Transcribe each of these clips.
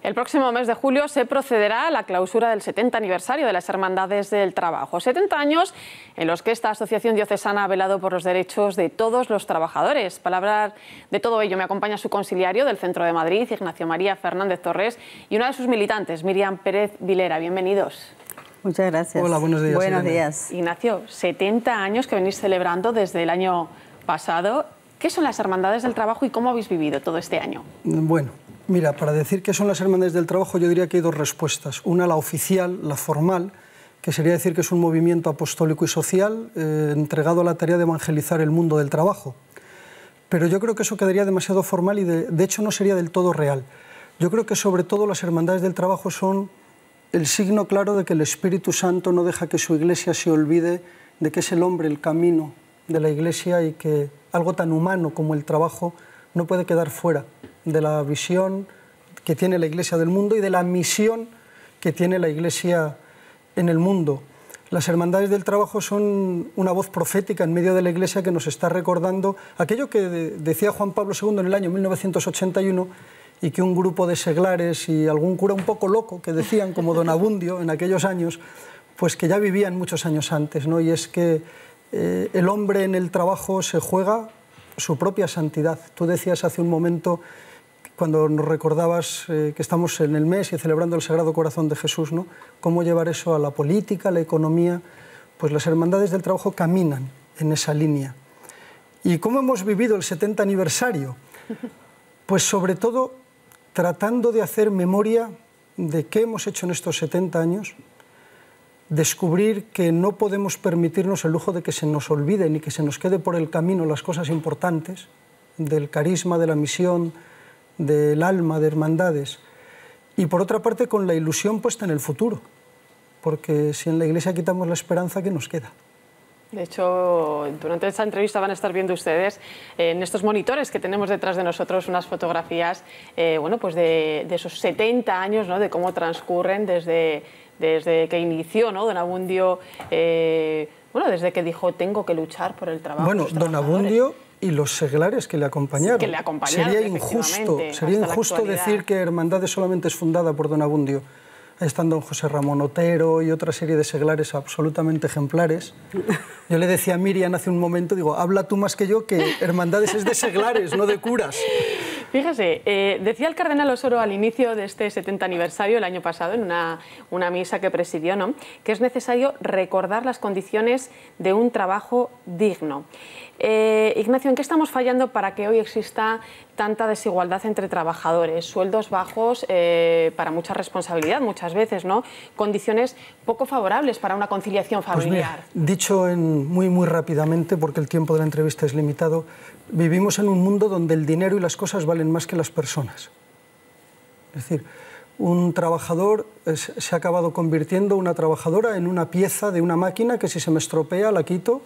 El próximo mes de julio se procederá a la clausura del 70 aniversario de las Hermandades del Trabajo. 70 años en los que esta asociación diocesana ha velado por los derechos de todos los trabajadores. Para hablar de todo ello me acompaña su conciliario del Centro de Madrid, Ignacio María Fernández Torres, y una de sus militantes, Miriam Pérez Vilera. Bienvenidos. Muchas gracias. Hola, buenos días. Buenos días. Ignacio, 70 años que venís celebrando desde el año pasado. ¿Qué son las Hermandades del Trabajo y cómo habéis vivido todo este año? Bueno, mira, para decir qué son las Hermandades del Trabajo yo diría que hay dos respuestas. Una, la oficial, la formal, que sería decir que es un movimiento apostólico y social entregado a la tarea de evangelizar el mundo del trabajo. Pero yo creo que eso quedaría demasiado formal y de hecho no sería del todo real. Yo creo que sobre todo las Hermandades del Trabajo son el signo claro de que el Espíritu Santo no deja que su Iglesia se olvide de que es el hombre el camino de la Iglesia y que algo tan humano como el trabajo no puede quedar fuera de la visión que tiene la Iglesia del mundo y de la misión que tiene la Iglesia en el mundo. Las Hermandades del Trabajo son una voz profética en medio de la Iglesia que nos está recordando aquello que decía Juan Pablo II en el año 1981 y que un grupo de seglares y algún cura un poco loco que decían, como Don Abundio en aquellos años, pues que ya vivían muchos años antes, ¿no? Y es que el hombre en el trabajo se juega su propia santidad. Tú decías hace un momento, cuando nos recordabas que estamos en el mes y celebrando el Sagrado Corazón de Jesús, ¿no? Cómo llevar eso a la política, a la economía. Pues las Hermandades del Trabajo caminan en esa línea. ¿Y cómo hemos vivido el 70 aniversario? Pues sobre todo tratando de hacer memoria de qué hemos hecho en estos 70 años, descubrir que no podemos permitirnos el lujo de que se nos olvide ni que se nos quede por el camino las cosas importantes del carisma, de la misión, del alma, de hermandades. Y por otra parte con la ilusión puesta en el futuro, porque si en la Iglesia quitamos la esperanza, ¿qué nos queda? De hecho, durante esta entrevista van a estar viendo ustedes en estos monitores que tenemos detrás de nosotros unas fotografías bueno, pues de esos 70 años, ¿no? De cómo transcurren desde que inició, ¿no? Don Abundio, bueno, desde que dijo tengo que luchar por el trabajo. Bueno, Don Abundio y los seglares que le acompañaron. Sí, que le acompañaron, sería injusto decir que Hermandades solamente es fundada por Don Abundio. Ahí están don José Ramón Otero y otra serie de seglares absolutamente ejemplares. Yo le decía a Miriam hace un momento, digo, habla tú más que yo, que Hermandades es de seglares, no de curas. Fíjese, decía el cardenal Osoro al inicio de este 70 aniversario, el año pasado, en una misa que presidió, ¿no? Que es necesario recordar las condiciones de un trabajo digno. Ignacio, ¿en qué estamos fallando para que hoy exista tanta desigualdad entre trabajadores? Sueldos bajos para mucha responsabilidad, muchas veces, ¿no? Condiciones poco favorables para una conciliación familiar. Pues mira, dicho muy rápidamente, porque el tiempo de la entrevista es limitado, vivimos en un mundo donde el dinero y las cosas valen más que las personas. Es decir, un trabajador se ha acabado convirtiendo, una trabajadora, en una pieza de una máquina que si se me estropea la quito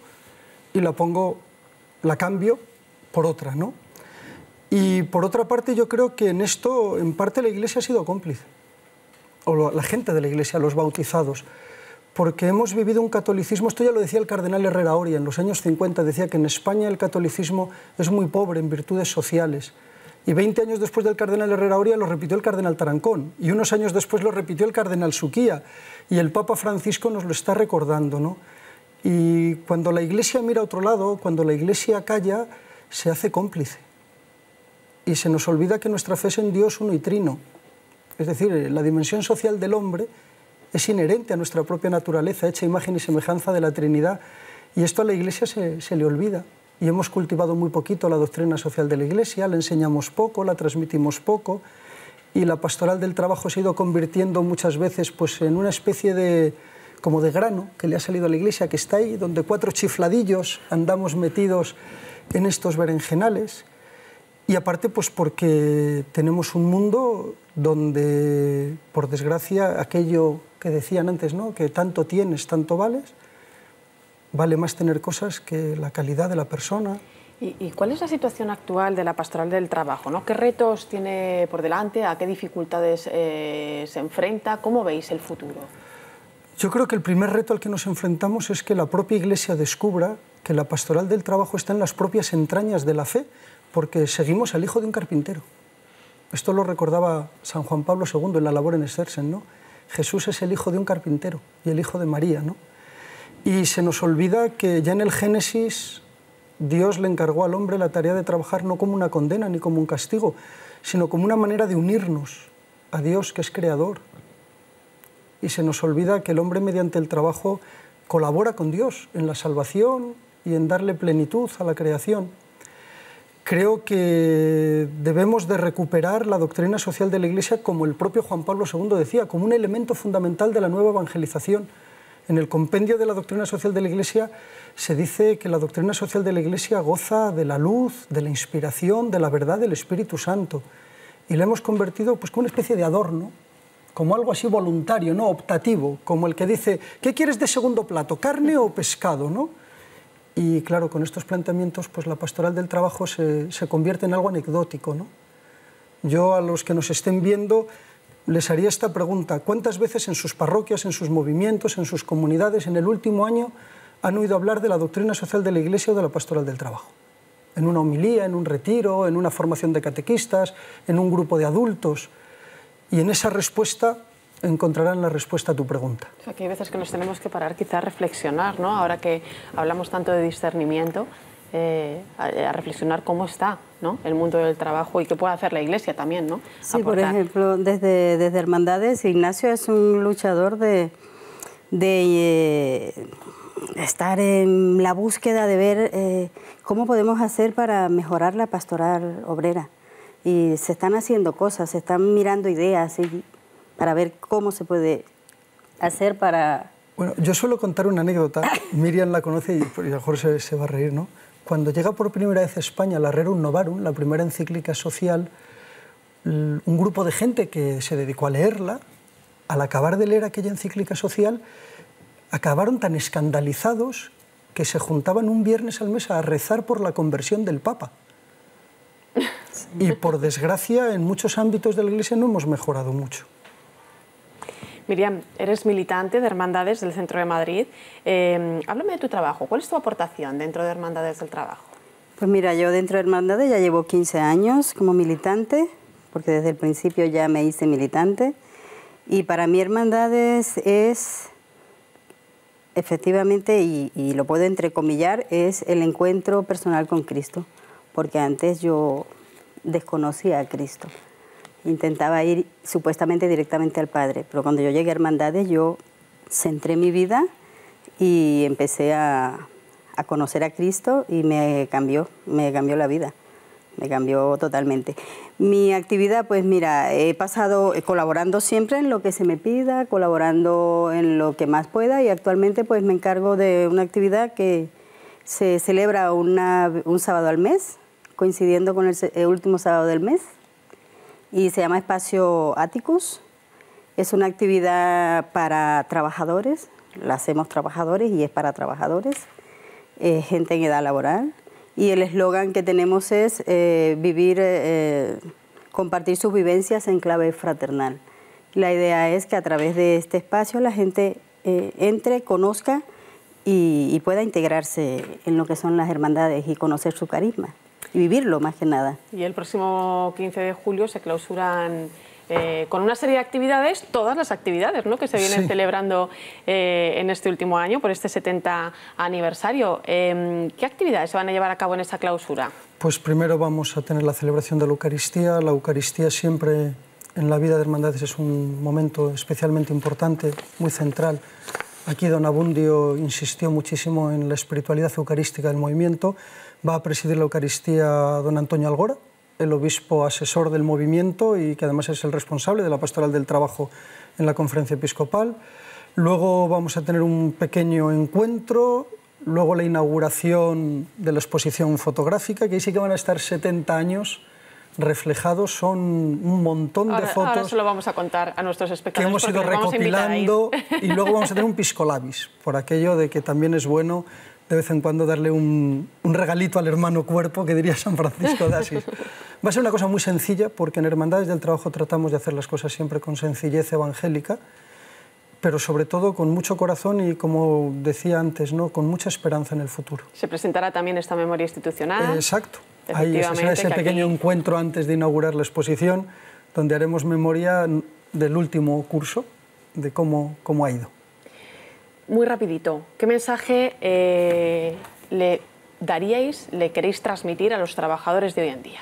y la cambio por otra, ¿no? Y por otra parte yo creo que en esto en parte la Iglesia ha sido cómplice, o la gente de la Iglesia, los bautizados, porque hemos vivido un catolicismo, esto ya lo decía el cardenal Herrera Oria en los años 50, decía que en España el catolicismo es muy pobre en virtudes sociales. Y 20 años después del cardenal Herrera Oria lo repitió el cardenal Tarancón, y unos años después lo repitió el cardenal Suquía, y el Papa Francisco nos lo está recordando, ¿no? Y cuando la Iglesia mira a otro lado, cuando la Iglesia calla, se hace cómplice. Y se nos olvida que nuestra fe es en Dios uno y trino. Es decir, la dimensión social del hombre es inherente a nuestra propia naturaleza, hecha imagen y semejanza de la Trinidad. Y esto a la Iglesia se le olvida. Y hemos cultivado muy poquito la doctrina social de la Iglesia, la enseñamos poco, la transmitimos poco. Y la pastoral del trabajo se ha ido convirtiendo muchas veces pues, en una especie como de grano que le ha salido a la Iglesia, que está ahí, donde 4 chifladillos andamos metidos en estos berenjenales. Y aparte, pues porque tenemos un mundo donde, por desgracia, aquello que decían antes, ¿no? Que tanto tienes, tanto vales, vale más tener cosas que la calidad de la persona. ¿Y cuál es la situación actual de la pastoral del trabajo, ¿no? ¿Qué retos tiene por delante? ¿A qué dificultades se enfrenta? ¿Cómo veis el futuro? Yo creo que el primer reto al que nos enfrentamos es que la propia Iglesia descubra que la pastoral del trabajo está en las propias entrañas de la fe, porque seguimos al hijo de un carpintero. Esto lo recordaba San Juan Pablo II en la Labor in Exercens, ¿no? Jesús es el hijo de un carpintero y el hijo de María, ¿no? Y se nos olvida que ya en el Génesis Dios le encargó al hombre la tarea de trabajar no como una condena ni como un castigo, sino como una manera de unirnos a Dios, que es creador. Y se nos olvida que el hombre mediante el trabajo colabora con Dios en la salvación y en darle plenitud a la creación. Creo que debemos de recuperar la doctrina social de la Iglesia, como el propio Juan Pablo II decía, como un elemento fundamental de la nueva evangelización. En el compendio de la doctrina social de la Iglesia se dice que la doctrina social de la Iglesia goza de la luz, de la inspiración, de la verdad del Espíritu Santo. Y la hemos convertido pues, como una especie de adorno, como algo así voluntario, ¿no? Optativo, como el que dice, ¿qué quieres de segundo plato, carne o pescado, ¿no? Y claro, con estos planteamientos, pues la pastoral del trabajo se convierte en algo anecdótico, ¿no? Yo a los que nos estén viendo les haría esta pregunta: ¿cuántas veces en sus parroquias, en sus movimientos, en sus comunidades, en el último año, han oído hablar de la doctrina social de la Iglesia o de la pastoral del trabajo? En una homilía, en un retiro, en una formación de catequistas, en un grupo de adultos. Y en esa respuesta encontrarán la respuesta a tu pregunta. O sea, que hay veces que nos tenemos que parar quizá a reflexionar, ¿no? Ahora que hablamos tanto de discernimiento, a reflexionar cómo está, ¿no?, el mundo del trabajo y qué puede hacer la Iglesia también, ¿no? Sí, aportar. Por ejemplo, desde Hermandades, Ignacio es un luchador de estar en la búsqueda de ver cómo podemos hacer para mejorar la pastoral obrera. Y se están haciendo cosas, se están mirando ideas para ver cómo se puede hacer para... Bueno, yo suelo contar una anécdota, Miriam la conoce y a lo mejor se va a reír, ¿no? Cuando llega por primera vez a España la Rerum Novarum, la primera encíclica social, un grupo de gente que se dedicó a leerla, al acabar de leer aquella encíclica social, acabaron tan escandalizados que se juntaban un viernes al mes a rezar por la conversión del Papa. Y por desgracia, en muchos ámbitos de la Iglesia no hemos mejorado mucho. Miriam, eres militante de Hermandades del Centro de Madrid. Háblame de tu trabajo. ¿Cuál es tu aportación dentro de Hermandades del Trabajo? Pues mira, yo dentro de Hermandades ya llevo 15 años como militante, porque desde el principio ya me hice militante. Y para mí Hermandades es, efectivamente, y lo puedo entrecomillar, es el encuentro personal con Cristo. Porque antes yo desconocía a Cristo. Intentaba ir supuestamente directamente al Padre, pero cuando yo llegué a Hermandades yo centré mi vida y empecé a conocer a Cristo y me cambió la vida, me cambió totalmente. Mi actividad, pues mira, he pasado colaborando siempre en lo que se me pida, colaborando en lo que más pueda y actualmente pues me encargo de una actividad que se celebra un sábado al mes, coincidiendo con el último sábado del mes, y se llama Espacio Atticus. Es una actividad para trabajadores, la hacemos trabajadores y es para trabajadores, gente en edad laboral, y el eslogan que tenemos es compartir sus vivencias en clave fraternal. La idea es que a través de este espacio la gente entre, conozca y pueda integrarse en lo que son las hermandades y conocer su carisma. Y vivirlo, más que nada. Y el próximo 15 de julio se clausuran con una serie de actividades, todas las actividades, ¿no?, que se vienen celebrando en este último año, por este 70 aniversario. ¿Qué actividades se van a llevar a cabo en esa clausura? Pues primero vamos a tener la celebración de la Eucaristía. La Eucaristía siempre en la vida de Hermandades es un momento especialmente importante, muy central. Aquí don Abundio insistió muchísimo en la espiritualidad eucarística del movimiento. Va a presidir la Eucaristía don Antonio Algora, el obispo asesor del movimiento y que además es el responsable de la pastoral del trabajo en la conferencia episcopal. Luego vamos a tener un pequeño encuentro, luego la inauguración de la exposición fotográfica, que ahí sí que van a estar 70 años reflejados, son un montón de fotos. Ahora se lo vamos a contar a nuestros espectadores. Que hemos ido recopilando y luego vamos a tener un piscolabis, por aquello de que también es bueno de vez en cuando darle un regalito al hermano cuerpo, que diría San Francisco de Asís. Va a ser una cosa muy sencilla, porque en Hermandades del Trabajo tratamos de hacer las cosas siempre con sencillez evangélica, pero sobre todo con mucho corazón y, como decía antes, ¿no?, con mucha esperanza en el futuro. ¿Se presentará también esta memoria institucional? Exacto. Ahí será ese pequeño encuentro antes de inaugurar la exposición, donde haremos memoria del último curso, de cómo ha ido. Muy rapidito, ¿qué mensaje le daríais, le queréis transmitir a los trabajadores de hoy en día?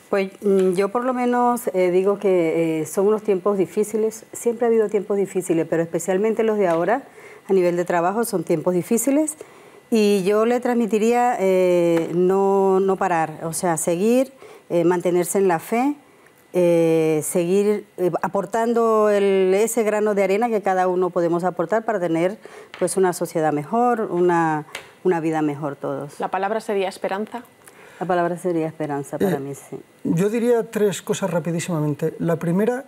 Pues yo por lo menos digo que son unos tiempos difíciles, siempre ha habido tiempos difíciles, pero especialmente los de ahora, a nivel de trabajo, son tiempos difíciles, y yo le transmitiría no parar, o sea, seguir, mantenerse en la fe, seguir aportando ese grano de arena que cada uno podemos aportar para tener pues una sociedad mejor, una vida mejor todos. ¿La palabra sería esperanza? La palabra sería esperanza para mí, sí. Yo diría tres cosas rapidísimamente. La primera,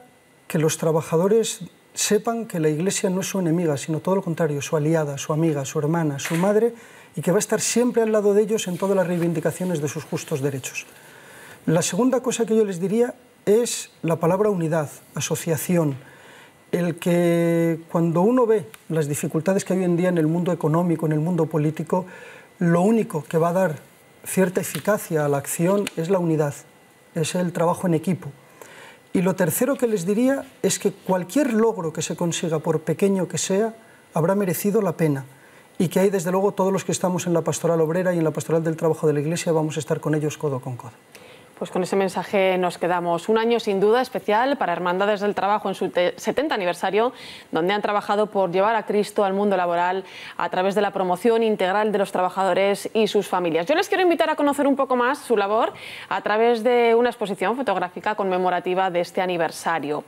que los trabajadores sepan que la Iglesia no es su enemiga, sino todo lo contrario, su aliada, su amiga, su hermana, su madre, y que va a estar siempre al lado de ellos en todas las reivindicaciones de sus justos derechos. La segunda cosa que yo les diría es la palabra unidad, asociación. El que cuando uno ve las dificultades que hay hoy en día en el mundo económico, en el mundo político, lo único que va a dar cierta eficacia a la acción es la unidad, es el trabajo en equipo. Y lo tercero que les diría es que cualquier logro que se consiga, por pequeño que sea, habrá merecido la pena, y que ahí, desde luego, todos los que estamos en la pastoral obrera y en la pastoral del trabajo de la Iglesia vamos a estar con ellos codo con codo. Pues con ese mensaje nos quedamos. Un año sin duda especial para Hermandades del Trabajo en su 70 aniversario, donde han trabajado por llevar a Cristo al mundo laboral a través de la promoción integral de los trabajadores y sus familias. Yo les quiero invitar a conocer un poco más su labor a través de una exposición fotográfica conmemorativa de este aniversario.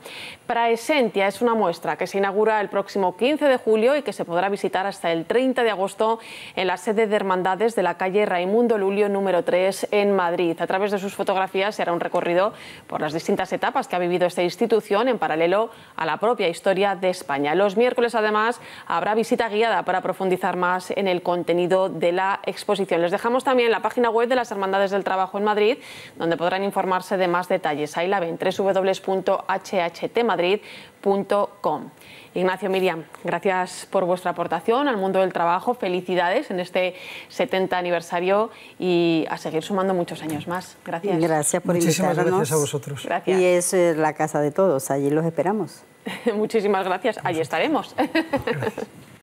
Praesentia es una muestra que se inaugura el próximo 15 de julio y que se podrá visitar hasta el 30 de agosto en la sede de Hermandades de la calle Raimundo Lulio número 3 en Madrid. A través de sus fotografías se hará un recorrido por las distintas etapas que ha vivido esta institución en paralelo a la propia historia de España. Los miércoles, además, habrá visita guiada para profundizar más en el contenido de la exposición. Les dejamos también la página web de las Hermandades del Trabajo en Madrid, donde podrán informarse de más detalles. Ahí la ven, www.hhtmadrid.com. Ignacio, Miriam, gracias por vuestra aportación al mundo del trabajo. Felicidades en este 70 aniversario y a seguir sumando muchos años más. Gracias. Gracias por Muchísimas invitarnos. gracias a vosotros. Gracias. Y es la casa de todos, allí los esperamos. Muchísimas gracias. Allí estaremos. Gracias.